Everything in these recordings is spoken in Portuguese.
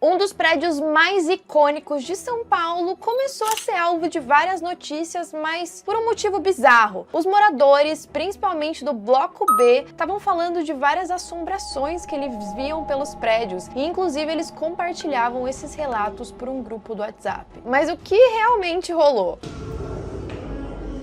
Um dos prédios mais icônicos de São Paulo começou a ser alvo de várias notícias, mas por um motivo bizarro. Os moradores, principalmente do Bloco B, estavam falando de várias assombrações que eles viam pelos prédios, e inclusive eles compartilhavam esses relatos por um grupo do WhatsApp. Mas o que realmente rolou?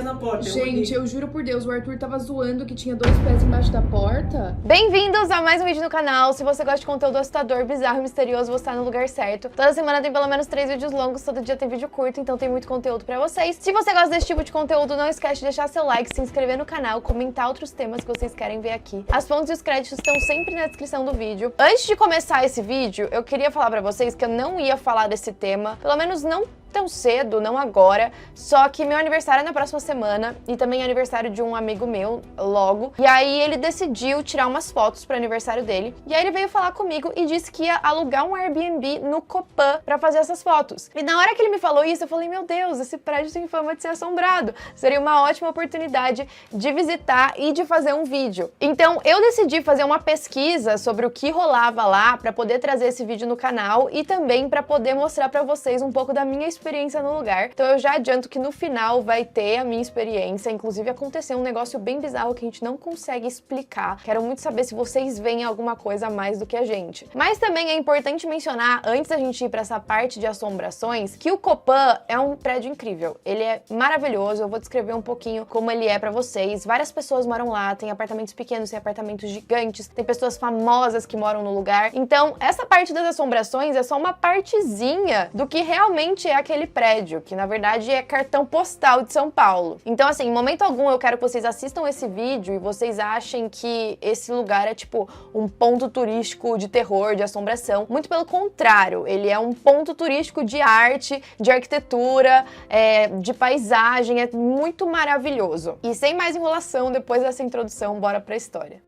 Na porta, Gente, eu juro por Deus, o Arthur tava zoando que tinha 2 pés embaixo da porta. Bem-vindos a mais um vídeo no canal. Se você gosta de conteúdo assustador, bizarro e misterioso, você tá no lugar certo. Toda semana tem pelo menos 3 vídeos longos, todo dia tem vídeo curto, então tem muito conteúdo pra vocês. Se você gosta desse tipo de conteúdo, não esquece de deixar seu like, se inscrever no canal, comentar outros temas que vocês querem ver aqui. As fontes e os créditos estão sempre na descrição do vídeo. Antes de começar esse vídeo, eu queria falar pra vocês que eu não ia falar desse tema, pelo menos não tão cedo, não agora, só que meu aniversário é na próxima semana e também é aniversário de um amigo meu, logo. E aí ele decidiu tirar umas fotos pro aniversário dele. E aí ele veio falar comigo e disse que ia alugar um Airbnb no Copan pra fazer essas fotos. E na hora que ele me falou isso, eu falei, meu Deus, esse prédio tem fama de ser assombrado. Seria uma ótima oportunidade de visitar e de fazer um vídeo. Então eu decidi fazer uma pesquisa sobre o que rolava lá pra poder trazer esse vídeo no canal e também pra poder mostrar pra vocês um pouco da minha experiência no lugar. Então eu já adianto que no final vai ter a minha experiência, inclusive aconteceu um negócio bem bizarro que a gente não consegue explicar. Quero muito saber se vocês veem alguma coisa a mais do que a gente. Mas também é importante mencionar, antes da gente ir pra essa parte de assombrações, que o Copan é um prédio incrível. Ele é maravilhoso, eu vou descrever um pouquinho como ele é pra vocês. Várias pessoas moram lá, tem apartamentos pequenos, tem apartamentos gigantes, tem pessoas famosas que moram no lugar. Então essa parte das assombrações é só uma partezinha do que realmente é aquele prédio, que na verdade é cartão postal de São Paulo. Então assim, em momento algum eu quero que vocês assistam esse vídeo e vocês achem que esse lugar é tipo um ponto turístico de terror, de assombração. Muito pelo contrário, ele é um ponto turístico de arte, de arquitetura, de paisagem, é muito maravilhoso. E sem mais enrolação, depois dessa introdução, bora pra história.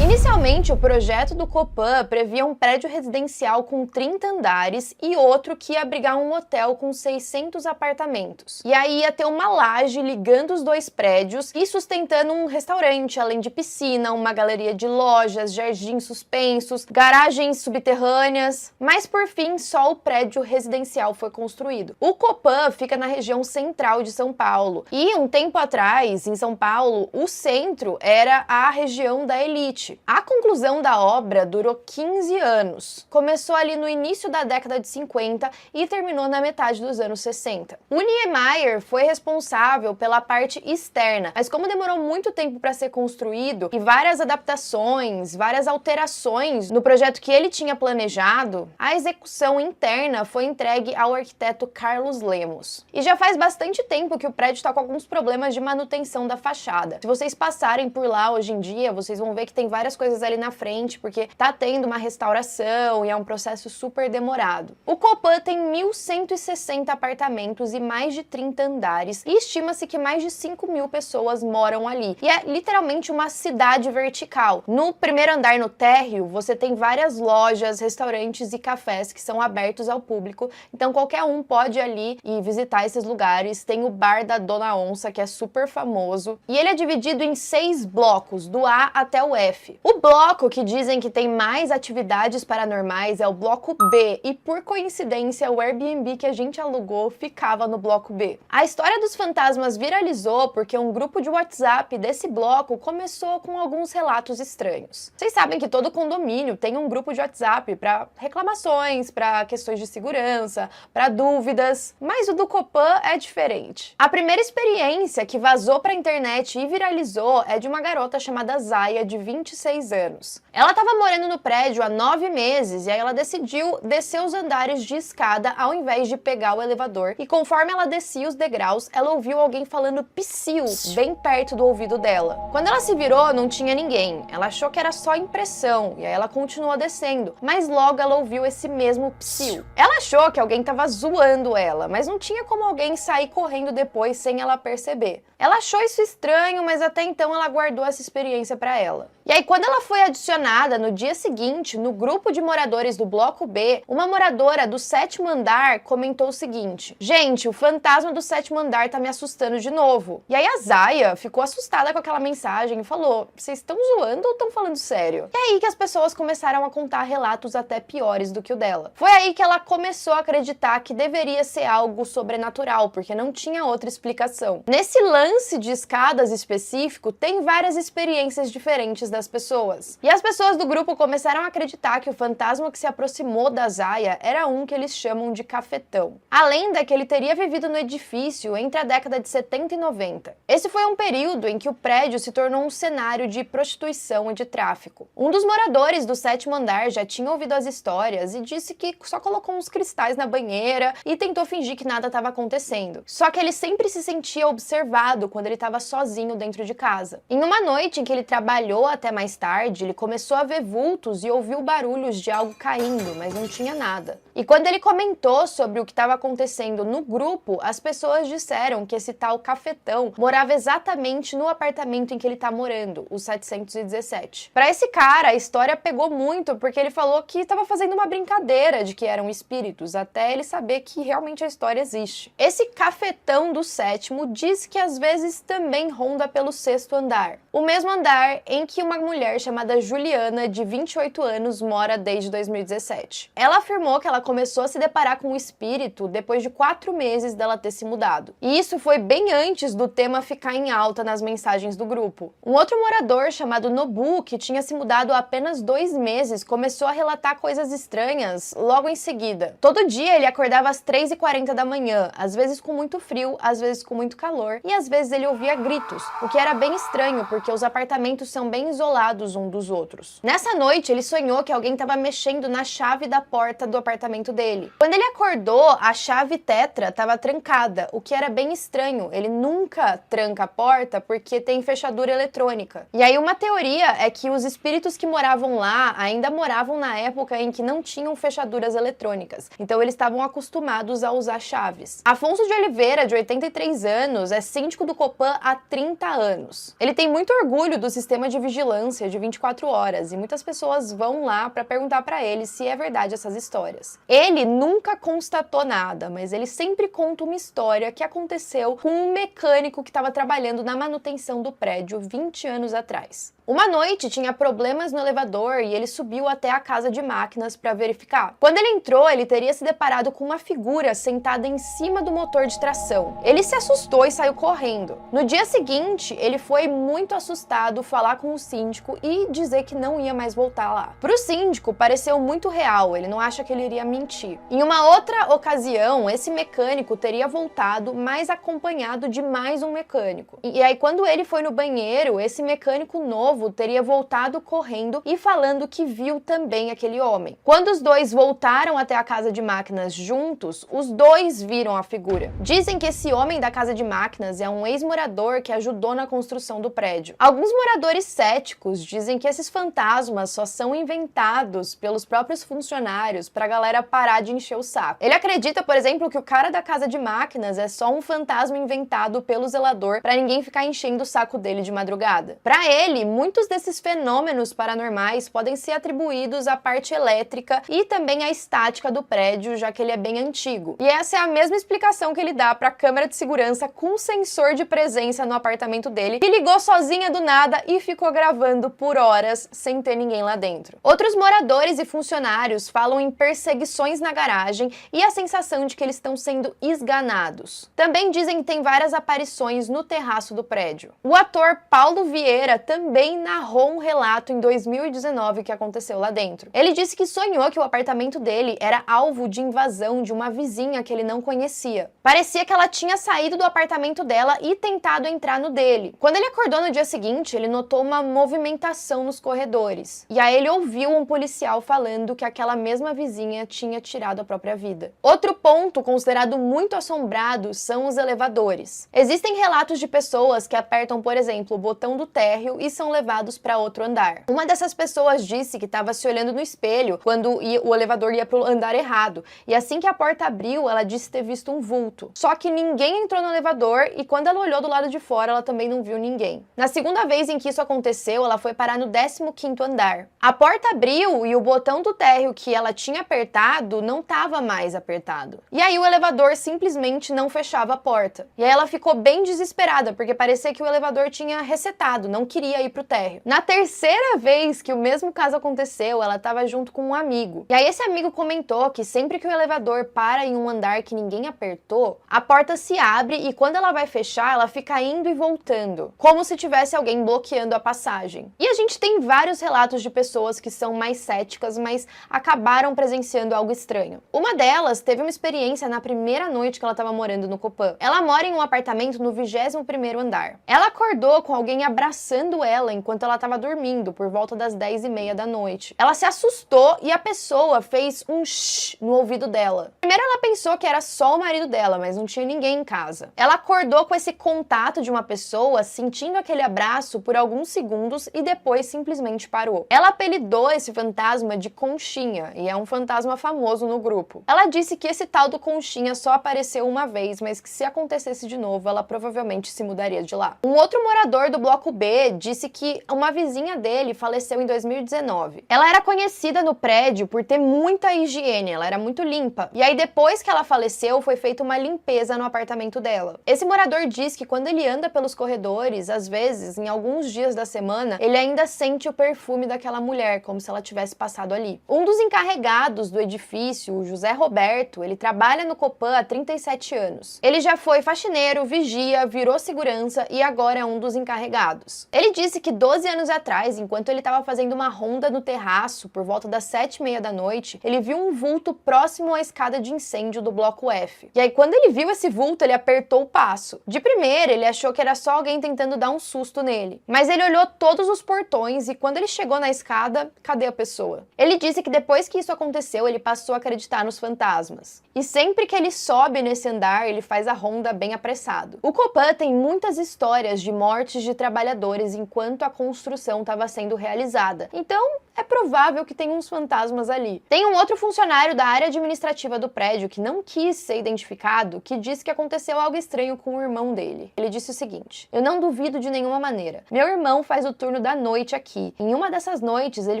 Inicialmente, o projeto do Copan previa um prédio residencial com 30 andares e outro que ia abrigar um hotel com 600 apartamentos. E aí ia ter uma laje ligando os dois prédios e sustentando um restaurante, além de piscina, uma galeria de lojas, jardins suspensos, garagens subterrâneas. Mas por fim, só o prédio residencial foi construído. O Copan fica na região central de São Paulo. E um tempo atrás, em São Paulo, o centro era a região da elite. A conclusão da obra durou 15 anos. Começou ali no início da década de 50 e terminou na metade dos anos 60. O Niemeyer foi responsável pela parte externa, mas como demorou muito tempo para ser construído e várias adaptações, várias alterações no projeto que ele tinha planejado, a execução interna foi entregue ao arquiteto Carlos Lemos. E já faz bastante tempo que o prédio está com alguns problemas de manutenção da fachada. Se vocês passarem por lá hoje em dia, vocês vão ver que tem várias coisas ali na frente, porque tá tendo uma restauração e é um processo super demorado. O Copan tem 1.160 apartamentos e mais de 30 andares, e estima-se que mais de 5.000 pessoas moram ali. E é literalmente uma cidade vertical. No primeiro andar, no térreo, você tem várias lojas, restaurantes e cafés que são abertos ao público, então qualquer um pode ir ali e visitar esses lugares. Tem o bar da Dona Onça, que é super famoso, e ele é dividido em 6 blocos, do A até o F. O bloco que dizem que tem mais atividades paranormais é o bloco B, e por coincidência o Airbnb que a gente alugou ficava no bloco B. A história dos fantasmas viralizou porque um grupo de WhatsApp desse bloco começou com alguns relatos estranhos. Vocês sabem que todo condomínio tem um grupo de WhatsApp para reclamações, para questões de segurança, para dúvidas, mas o do Copan é diferente. A primeira experiência que vazou para a internet e viralizou é de uma garota chamada Zaya, de 26 anos. Ela estava morando no prédio há 9 meses e aí ela decidiu descer os andares de escada ao invés de pegar o elevador, e conforme ela descia os degraus, ela ouviu alguém falando psiu bem perto do ouvido dela. Quando ela se virou, não tinha ninguém. Ela achou que era só impressão e aí ela continuou descendo, mas logo ela ouviu esse mesmo psiu. Ela achou que alguém estava zoando ela, mas não tinha como alguém sair correndo depois sem ela perceber. Ela achou isso estranho, mas até então ela guardou essa experiência para ela. E aí quando ela foi adicionada no dia seguinte no grupo de moradores do Bloco B, uma moradora do 7º andar comentou o seguinte: gente, o fantasma do 7º andar tá me assustando de novo. E aí a Zaya ficou assustada com aquela mensagem e falou: vocês estão zoando ou estão falando sério? E aí que as pessoas começaram a contar relatos até piores do que o dela. Foi aí que ela começou a acreditar que deveria ser algo sobrenatural, porque não tinha outra explicação. Nesse lance de escadas específico, tem várias experiências diferentes das pessoas. E as pessoas do grupo começaram a acreditar que o fantasma que se aproximou da Zaya era um que eles chamam de cafetão. A lenda é que ele teria vivido no edifício entre a década de 70 e 90. Esse foi um período em que o prédio se tornou um cenário de prostituição e de tráfico. Um dos moradores do 7º andar já tinha ouvido as histórias e disse que só colocou uns cristais na banheira e tentou fingir que nada estava acontecendo. Só que ele sempre se sentia observado quando ele estava sozinho dentro de casa. Em uma noite em que ele trabalhou até mais tarde, ele começou a ver vultos e ouviu barulhos de algo caindo, mas não tinha nada. E quando ele comentou sobre o que estava acontecendo no grupo, as pessoas disseram que esse tal cafetão morava exatamente no apartamento em que ele está morando, o 717. Para esse cara, a história pegou muito porque ele falou que estava fazendo uma brincadeira de que eram espíritos, até ele saber que realmente a história existe. Esse cafetão do 7º diz que às vezes também ronda pelo 6º andar, o mesmo andar em que uma mulher chamada Juliana, de 28 anos, mora desde 2017. Ela afirmou que ela começou a se deparar com o espírito depois de 4 meses dela ter se mudado. E isso foi bem antes do tema ficar em alta nas mensagens do grupo. Um outro morador chamado Nobu, que tinha se mudado há apenas 2 meses, começou a relatar coisas estranhas logo em seguida. Todo dia ele acordava às 3h40 da manhã, às vezes com muito frio, às vezes com muito calor, e às vezes ele ouvia gritos, o que era bem estranho porque os apartamentos são bem isolados um dos outros. Nessa noite ele sonhou que alguém estava mexendo na chave da porta do apartamento dele. Quando ele acordou, a chave tetra estava trancada, o que era bem estranho. Ele nunca tranca a porta porque tem fechadura eletrônica. E aí uma teoria é que os espíritos que moravam lá ainda moravam na época em que não tinham fechaduras eletrônicas, então eles estavam acostumados a usar chaves. Afonso de Oliveira, de 83 anos, é síndico do Copan há 30 anos. Ele tem muito orgulho do sistema de vigilância de 24 horas e muitas pessoas vão lá para perguntar para ele se é verdade essas histórias. Ele nunca constatou nada, mas ele sempre conta uma história que aconteceu com um mecânico que estava trabalhando na manutenção do prédio 20 anos atrás. Uma noite tinha problemas no elevador e ele subiu até a casa de máquinas para verificar. Quando ele entrou, ele teria se deparado com uma figura sentada em cima do motor de tração. Ele se assustou e saiu correndo. No dia seguinte, ele foi muito assustado falar com o síndico e dizer que não ia mais voltar lá. Para o síndico, pareceu muito real, ele não acha que ele iria mentir. Em uma outra ocasião, esse mecânico teria voltado, mas acompanhado de mais um mecânico. E aí, quando ele foi no banheiro, esse mecânico novo teria voltado correndo e falando que viu também aquele homem. Quando os dois voltaram até a casa de máquinas juntos, os dois viram a figura. Dizem que esse homem da casa de máquinas é um ex-morador que ajudou na construção do prédio. Alguns moradores céticos dizem que esses fantasmas só são inventados pelos próprios funcionários pra galera parar de encher o saco. Ele acredita, por exemplo, que o cara da casa de máquinas é só um fantasma inventado pelo zelador pra ninguém ficar enchendo o saco dele de madrugada. Pra ele, muitos desses fenômenos paranormais podem ser atribuídos à parte elétrica e também à estática do prédio, já que ele é bem antigo. E essa é a mesma explicação que ele dá para a câmera de segurança com sensor de presença no apartamento dele, que ligou sozinha do nada e ficou gravando por horas sem ter ninguém lá dentro. Outros moradores e funcionários falam em perseguições na garagem e a sensação de que eles estão sendo esganados. Também dizem que tem várias aparições no terraço do prédio. O ator Paulo Vieira também narrou um relato em 2019 que aconteceu lá dentro. Ele disse que sonhou que o apartamento dele era alvo de invasão de uma vizinha que ele não conhecia. Parecia que ela tinha saído do apartamento dela e tentado entrar no dele. Quando ele acordou no dia seguinte, ele notou uma movimentação nos corredores. E aí ele ouviu um policial falando que aquela mesma vizinha tinha tirado a própria vida. Outro ponto considerado muito assombrado são os elevadores. Existem relatos de pessoas que apertam, por exemplo, o botão do térreo e são levados para outro andar. Uma dessas pessoas disse que estava se olhando no espelho quando o elevador ia para o andar errado, e assim que a porta abriu, ela disse ter visto um vulto. Só que ninguém entrou no elevador e quando ela olhou do lado de fora, ela também não viu ninguém. Na segunda vez em que isso aconteceu, ela foi parar no 15º andar. A porta abriu e o botão do térreo que ela tinha apertado não estava mais apertado. E aí o elevador simplesmente não fechava a porta. E aí ela ficou bem desesperada, porque parecia que o elevador tinha resetado, não queria ir pro térreo. Na terceira vez que o mesmo caso aconteceu, ela estava junto com um amigo. E aí esse amigo comentou que sempre que o elevador para em um andar que ninguém apertou, a porta se abre e quando ela vai fechar, ela fica indo e voltando, como se tivesse alguém bloqueando a passagem. E a gente tem vários relatos de pessoas que são mais céticas, mas acabaram presenciando algo estranho. Uma delas teve uma experiência na primeira noite que ela estava morando no Copan. Ela mora em um apartamento no 21º andar. Ela acordou com alguém abraçando ela enquanto ela estava dormindo, por volta das 10h30 da noite. Ela se assustou e a pessoa fez um shh no ouvido dela. Primeiro ela pensou que era só o marido dela, mas não tinha ninguém em casa. Ela acordou com esse contato de uma pessoa, sentindo aquele abraço por alguns segundos e depois simplesmente parou. Ela apelidou esse fantasma de Conchinha, e é um fantasma famoso no grupo. Ela disse que esse tal do Conchinha só apareceu uma vez, mas que se acontecesse de novo, ela provavelmente se mudaria de lá. Um outro morador do bloco B disse que uma vizinha dele faleceu em 2019. Ela era conhecida no prédio por ter muita higiene, ela era muito limpa. E aí depois que ela faleceu, foi feita uma limpeza no apartamento dela. Esse morador diz que quando ele anda pelos corredores, às vezes, em alguns dias da semana, ele ainda sente o perfume daquela mulher, como se ela tivesse passado ali. Um dos encarregados do edifício, o José Roberto, ele trabalha no Copan há 37 anos. Ele já foi faxineiro, vigia, virou segurança e agora é um dos encarregados. Ele disse que 12 anos atrás, enquanto ele estava fazendo uma ronda no terraço, por volta das 7h30 da noite, ele viu um vulto próximo à escada de incêndio do bloco F. E aí, quando ele viu esse vulto, ele apertou o passo. De primeira, ele achou que era só alguém tentando dar um susto nele. Mas ele olhou todos os portões e quando ele chegou na escada, cadê a pessoa? Ele disse que depois que isso aconteceu, ele passou a acreditar nos fantasmas. E sempre que ele sobe nesse andar, ele faz a ronda bem apressado. O Copan tem muitas histórias de mortes de trabalhadores enquanto a construção estava sendo realizada. Então, é provável que tenha uns fantasmas ali. Tem um outro funcionário da área administrativa do prédio que não quis ser identificado, que disse que aconteceu algo estranho com o irmão dele. Ele disse o seguinte: "Eu não duvido de nenhuma maneira. Meu irmão faz o turno da noite aqui. Em uma dessas noites, ele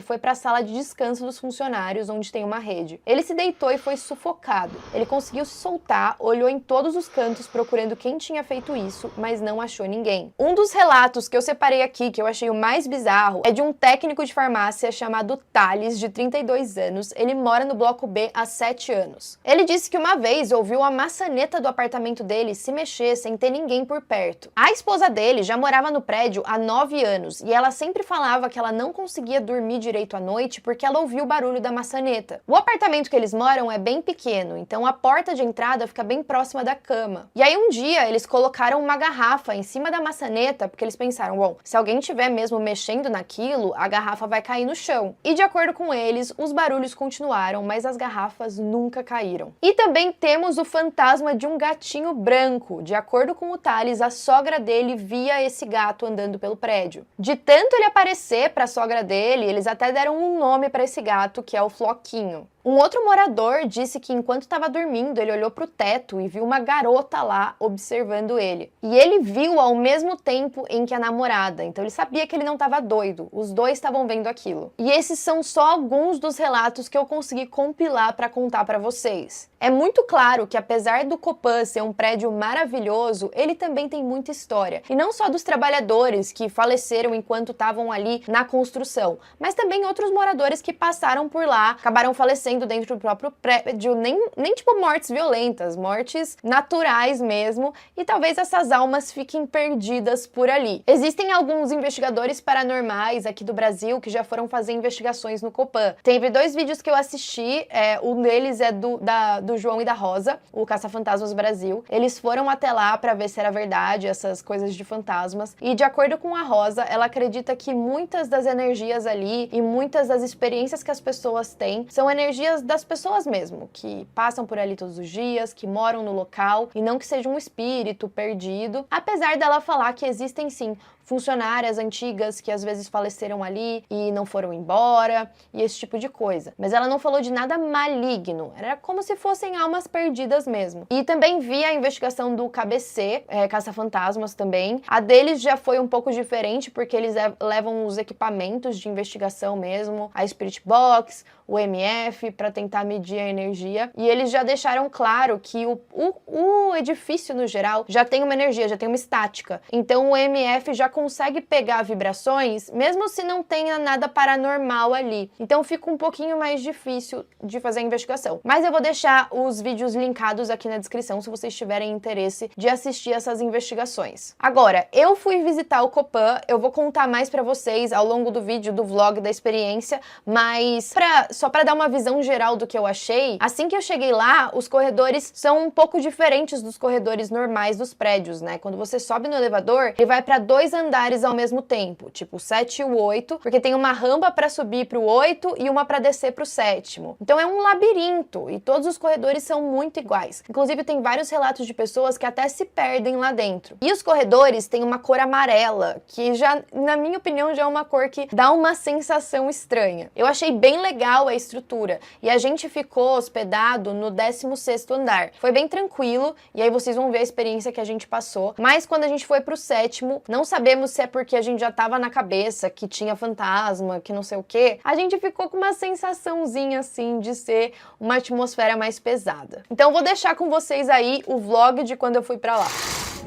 foi para a sala de descanso dos funcionários, onde tem uma rede. Ele se deitou e foi sufocado. Ele conseguiu se soltar, olhou em todos os cantos procurando quem tinha feito isso, mas não achou ninguém." Um dos relatos que eu separei aqui, que eu achei o mais bizarro, é de um técnico de farmácia chamado Thales, de 32 anos. Ele mora no bloco B há 7 anos. Ele disse que uma vez ouviu a maçaneta do apartamento dele se mexer sem ter ninguém por perto. A esposa dele já morava no prédio há 9 anos e ela sempre falava que ela não conseguia dormir direito à noite porque ela ouvia o barulho da maçaneta. O apartamento que eles moram é bem pequeno, então a porta de entrada fica bem próxima da cama. E aí um dia eles colocaram uma garrafa em cima da maçaneta porque eles pensaram, bom, se alguém estiver mesmo mexendo naquilo, a garrafa vai cair no chão. E de acordo com eles, os barulhos continuaram, mas as garrafas nunca caíram. E também temos o fantasma de um gatinho branco. De acordo com o Thales, a sogra dele via esse gato andando pelo prédio. De tanto ele aparecer para a sogra dele, eles até deram um nome para esse gato, que é o Floquinho. Um outro morador disse que enquanto estava dormindo, ele olhou para o teto e viu uma garota lá observando ele. E ele viu ao mesmo tempo em que a namorada, então ele sabia que ele não estava doido, os dois estavam vendo aquilo. E esses são só alguns dos relatos que eu consegui compilar para contar para vocês. É muito claro que apesar do Copan ser um prédio maravilhoso, ele também tem muita história. E não só dos trabalhadores que faleceram enquanto estavam ali na construção, mas também outros moradores que passaram por lá, acabaram falecendo dentro do próprio prédio, nem tipo mortes violentas, mortes naturais mesmo, e talvez essas almas fiquem perdidas por ali. Existem alguns investigadores paranormais aqui do Brasil que já foram fazer investigações no Copan. Teve 2 vídeos que eu assisti, um deles é do João e da Rosa, o Caça-Fantasmas Brasil. Eles foram até lá para ver se era verdade essas coisas de fantasmas, e de acordo com a Rosa, ela acredita que muitas das energias ali e muitas das experiências que as pessoas têm são energias das pessoas mesmo, que passam por ali todos os dias, que moram no local, e não que seja um espírito perdido, apesar dela falar que existem sim funcionárias antigas que às vezes faleceram ali e não foram embora, e esse tipo de coisa. Mas ela não falou de nada maligno, era como se fossem almas perdidas mesmo. E também vi a investigação do KBC, Caça-Fantasmas também. A deles já foi um pouco diferente, porque eles levam os equipamentos de investigação mesmo, a Spirit Box, o MF, para tentar medir a energia. E eles já deixaram claro que o edifício, no geral, já tem uma energia, já tem uma estática. Então o MF já consegue pegar vibrações, mesmo se não tenha nada paranormal ali. Então fica um pouquinho mais difícil de fazer a investigação. Mas eu vou deixar os vídeos linkados aqui na descrição, se vocês tiverem interesse de assistir essas investigações. Agora, eu fui visitar o Copan, eu vou contar mais pra vocês ao longo do vídeo, do vlog, da experiência, mas só pra dar uma visão geral do que eu achei, assim que eu cheguei lá, os corredores são um pouco diferentes dos corredores normais dos prédios, né? Quando você sobe no elevador, ele vai pra 2 andares ao mesmo tempo, tipo o 7 e o 8, porque tem uma rampa pra subir pro 8 e uma pra descer pro 7º. Então é um labirinto e todos os corredores são muito iguais. Inclusive tem vários relatos de pessoas que até se perdem lá dentro. E os corredores têm uma cor amarela, que já, na minha opinião, já é uma cor que dá uma sensação estranha. Eu achei bem legal a estrutura e a gente ficou hospedado no 16º andar. Foi bem tranquilo e aí vocês vão ver a experiência que a gente passou. Mas quando a gente foi pro 7º, não sabemos se é porque a gente já tava na cabeça que tinha fantasma, que não sei o que, a gente ficou com uma sensaçãozinha assim de ser uma atmosfera mais pesada. Então eu vou deixar com vocês aí o vlog de quando eu fui pra lá.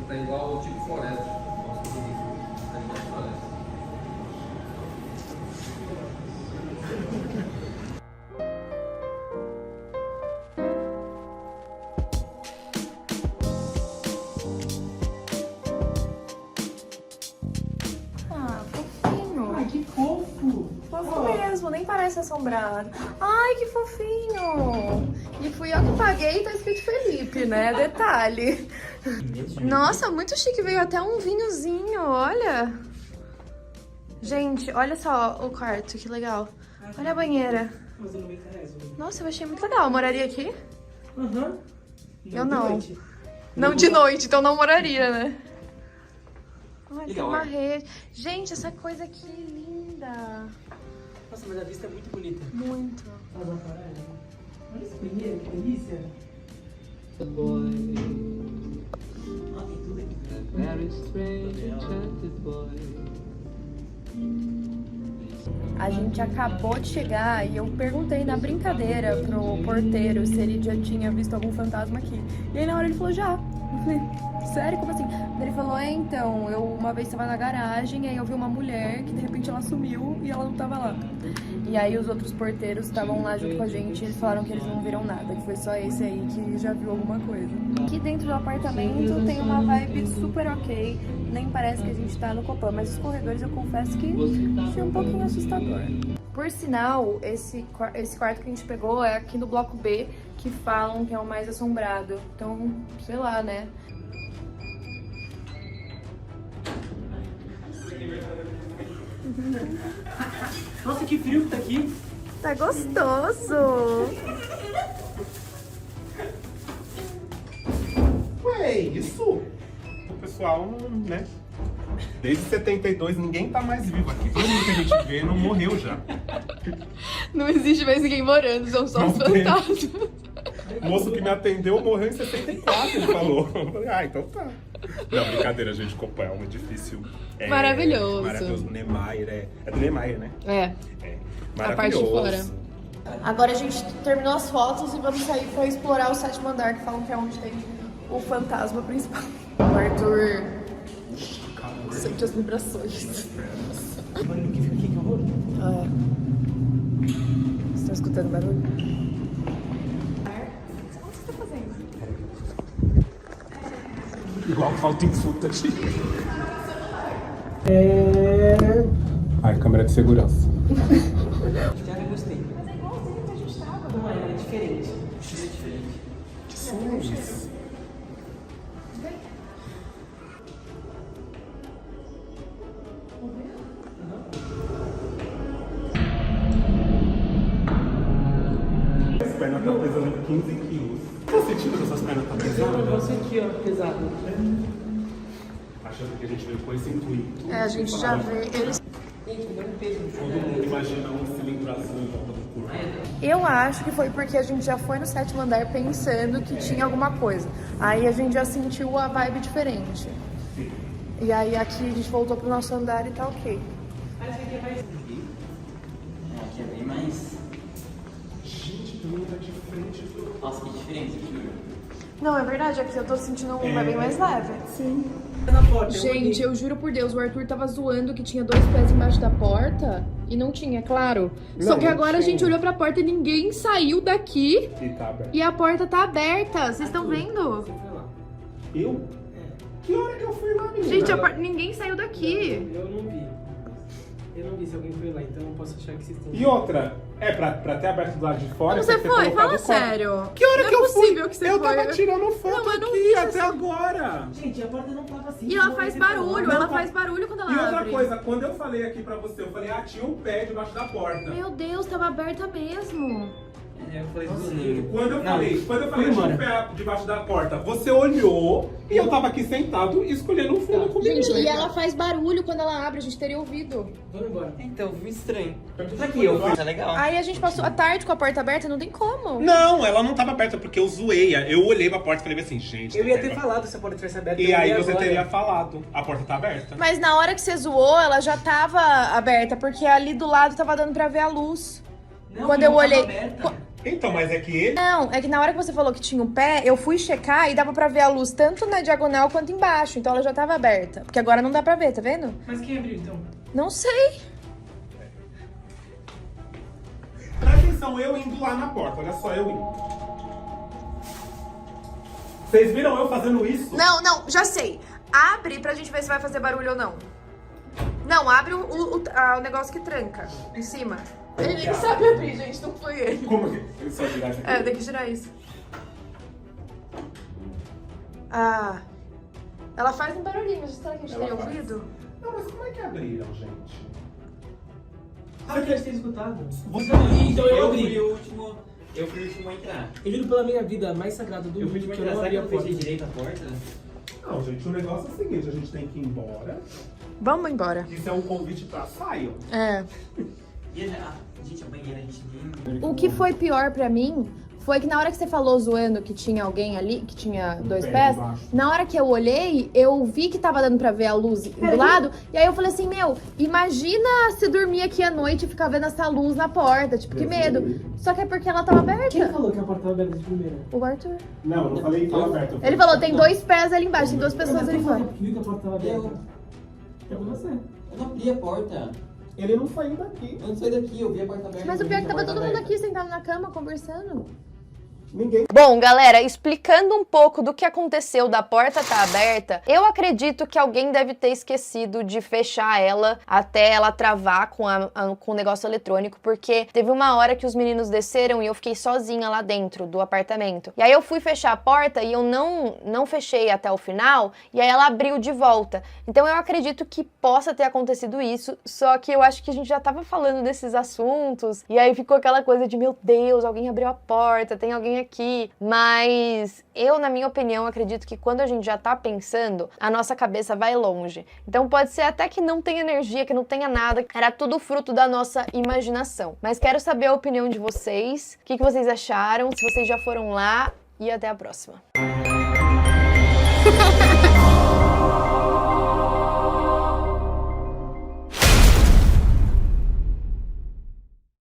Tá igual o tipo floresta. Que fofo! Fofo mesmo, nem parece assombrado. Ai, que fofinho! E fui eu que paguei e tá escrito Felipe, né? Detalhe. Nossa, muito chique. Veio até um vinhozinho, olha. Gente, olha só o quarto, que legal. Olha a banheira. Nossa, eu achei muito legal. Eu moraria aqui? Aham. Eu não. Não de noite, então não moraria, né? Olha, tem uma rede. Gente, essa coisa aqui é linda. Nossa, mas a vista é muito bonita. Muito. Olha esse banheiro, que delícia. The boy, Ah, tem tudo aqui. a very strange enchanted boy. A gente acabou de chegar e eu perguntei na brincadeira pro porteiro se ele já tinha visto algum fantasma aqui. E aí na hora ele falou, já. Eu falei, sério? Como assim? Ele falou, então, eu uma vez tava na garagem, aí eu vi uma mulher que de repente ela sumiu e ela não tava lá. E aí os outros porteiros estavam lá junto com a gente e eles falaram que eles não viram nada, que foi só esse aí que já viu alguma coisa. Aqui dentro do apartamento tem uma vibe super ok, nem parece que a gente tá no Copan, mas os corredores eu confesso que achei um pouquinho assustador. Por sinal, esse quarto que a gente pegou é aqui no bloco B, que falam que é o mais assombrado. Então, sei lá, né? Nossa, que frio que tá aqui. Tá gostoso! Ué, é isso? O pessoal, né? Desde 72 ninguém tá mais vivo aqui. Todo mundo que a gente vê não morreu já. Não existe mais ninguém morando, são só os Não tem. fantasmas. O moço que me atendeu morreu em 64, ele falou. Eu falei, ah, então tá. Não, brincadeira, gente. Copan é um edifício Maravilhoso. maravilhoso. Niemeyer, é do Niemeyer, né? É. É. A parte de Maravilhoso. fora. Agora a gente terminou as fotos e vamos sair pra explorar o 7º andar, que falam que é onde tem o fantasma principal. O Arthur sente as vibrações. Olha o que fica aqui, que horror. Ah, é. Vocês estão escutando barulho? O que você tá fazendo? Igual falta em footage. Ai, câmera de segurança. Já eu gostei. Mas é igualzinho que a gente tava. Não é diferente. É diferente. Que som é esse? As pernas estão pesando 15 quilos. Você sentindo que essas pernas estão Eu pesando? senti, ó, pesado. achando que a gente veio com esse intuito. É, a gente já vê eles. Gente, me deu um peso. Todo mundo imagina um cilindro azul em volta do corpo. Eu acho que foi porque a gente já foi no 7º andar pensando que tinha alguma coisa. Aí a gente já sentiu a vibe diferente. E aí aqui a gente voltou pro nosso andar e tá ok. Aqui é bem mais... Gente, todo mundo tá de frente pro... Nossa, que diferente, juro. Não, é verdade, aqui eu tô sentindo uma bem mais leve. Sim. Na porta, Gente, eu juro por Deus, o Arthur tava zoando que tinha 2 pés embaixo da porta e não tinha, claro. Só Não, que não agora a tinha. gente olhou pra porta e ninguém saiu daqui E tá aberto. e a porta tá aberta. Vocês estão vendo? Você foi lá. Eu? Que hora que eu fui lá, menina? Gente, ninguém saiu daqui. Eu não vi. Eu não vi se alguém foi lá, então eu posso achar que vocês estão... E outra, pra ter aberto do lado de fora... Como você tem que ter foi? colocado Fala o copo. sério. Que hora Não que é eu fui? possível que você Eu foi. tava tirando foto Não, eu não aqui vi até assim. agora. Gente, a porta não tava assim. E ela como faz você falou. barulho, Não, ela tá- faz barulho quando ela E outra abre. coisa, quando eu falei aqui pra você, eu falei, tinha um pé debaixo da porta. Meu Deus, tava aberta mesmo. Eu falei Quando eu Não, falei, foi tinha um embora. pé debaixo da porta, você olhou e eu tava aqui sentado escolhendo um fundo comigo. Gente, e ela faz barulho quando ela abre, a gente teria ouvido. Vamos embora. Então, foi estranho. Tá aqui, eu fui. Tá legal. Aí a gente passou a tarde com a porta aberta, não tem como. Não, ela não tava aberta porque eu zoei. Eu olhei pra porta e falei assim, gente... Eu tem ia pé ter aberto. falado se a porta tivesse aberta. E eu aí ia você agora. teria falado, a porta tá aberta. Mas na hora que você zoou, ela já tava aberta, porque ali do lado tava dando pra ver a luz. Não, Quando não eu tava olhei- aberta. Então, mas é que ele... Não, é que na hora que você falou que tinha um pé, eu fui checar e dava pra ver a luz tanto na diagonal quanto embaixo. Então ela já tava aberta. Porque agora não dá pra ver, tá vendo? Mas quem abriu então? Não sei. Presta atenção, eu indo lá na porta, olha só, eu indo. Vocês viram eu fazendo isso? Não, já sei. Abre pra gente ver se vai fazer barulho ou não. Não, abre o negócio que tranca em cima. Ele nem sabe abrir, gente, não foi ele. Como que? Ele só virar isso aqui? É, tem que girar isso. Ah. Ela faz um barulhinho, mas será que a gente Ela teria faz. ouvido? Não, mas como é que abriram, gente? Ah, eu quero ter escutado. Então eu eu abri. fui o último. Eu fui o último a entrar. Eu juro pela minha vida mais sagrada do Eu fui o mundo último que a eu entrar. não Será que abri a eu porta. fechei direito a porta? Não, gente, o negócio é o seguinte, a gente tem que ir embora. Vamos embora. Isso é um convite pra saiam. É. E gente, a banheira, a gente nem... O que foi pior pra mim foi que na hora que você falou zoando que tinha alguém ali, que tinha 2 pé pés, embaixo. na hora que eu olhei, eu vi que tava dando pra ver a luz do lado, e aí eu falei assim, meu, imagina se dormir aqui à noite e ficar vendo essa luz na porta, tipo, que medo. Só que é porque ela tava Quem aberta. falou que a porta estava aberta de primeira? O Arthur. Não, eu não falei que tava aberto. Ele falou, tem 2 pés ali embaixo, tem 2 pessoas Mas ali quem fora. falou que viu que a porta estava aberta? Eu. Foi você. Eu não abri a porta. Ele não saiu daqui. Eu não saí daqui, eu vi a porta aberta. Mas o eu pior é vi que a tava porta todo mundo aberta. aqui sentado na cama, conversando. Ninguém. Bom, galera, explicando um pouco do que aconteceu da porta tá aberta, eu acredito que alguém deve ter esquecido de fechar ela até ela travar com o negócio eletrônico, porque teve uma hora que os meninos desceram e eu fiquei sozinha lá dentro do apartamento. E aí eu fui fechar a porta e eu não fechei até o final, e aí ela abriu de volta. Então eu acredito que possa ter acontecido isso, só que eu acho que a gente já tava falando desses assuntos, e aí ficou aquela coisa de, meu Deus, alguém abriu a porta, tem alguém aqui, mas eu, na minha opinião, acredito que quando a gente já tá pensando, a nossa cabeça vai longe. Então pode ser até que não tenha energia, que não tenha nada, era tudo fruto da nossa imaginação. Mas quero saber a opinião de vocês, o que vocês acharam, se vocês já foram lá, e até a próxima.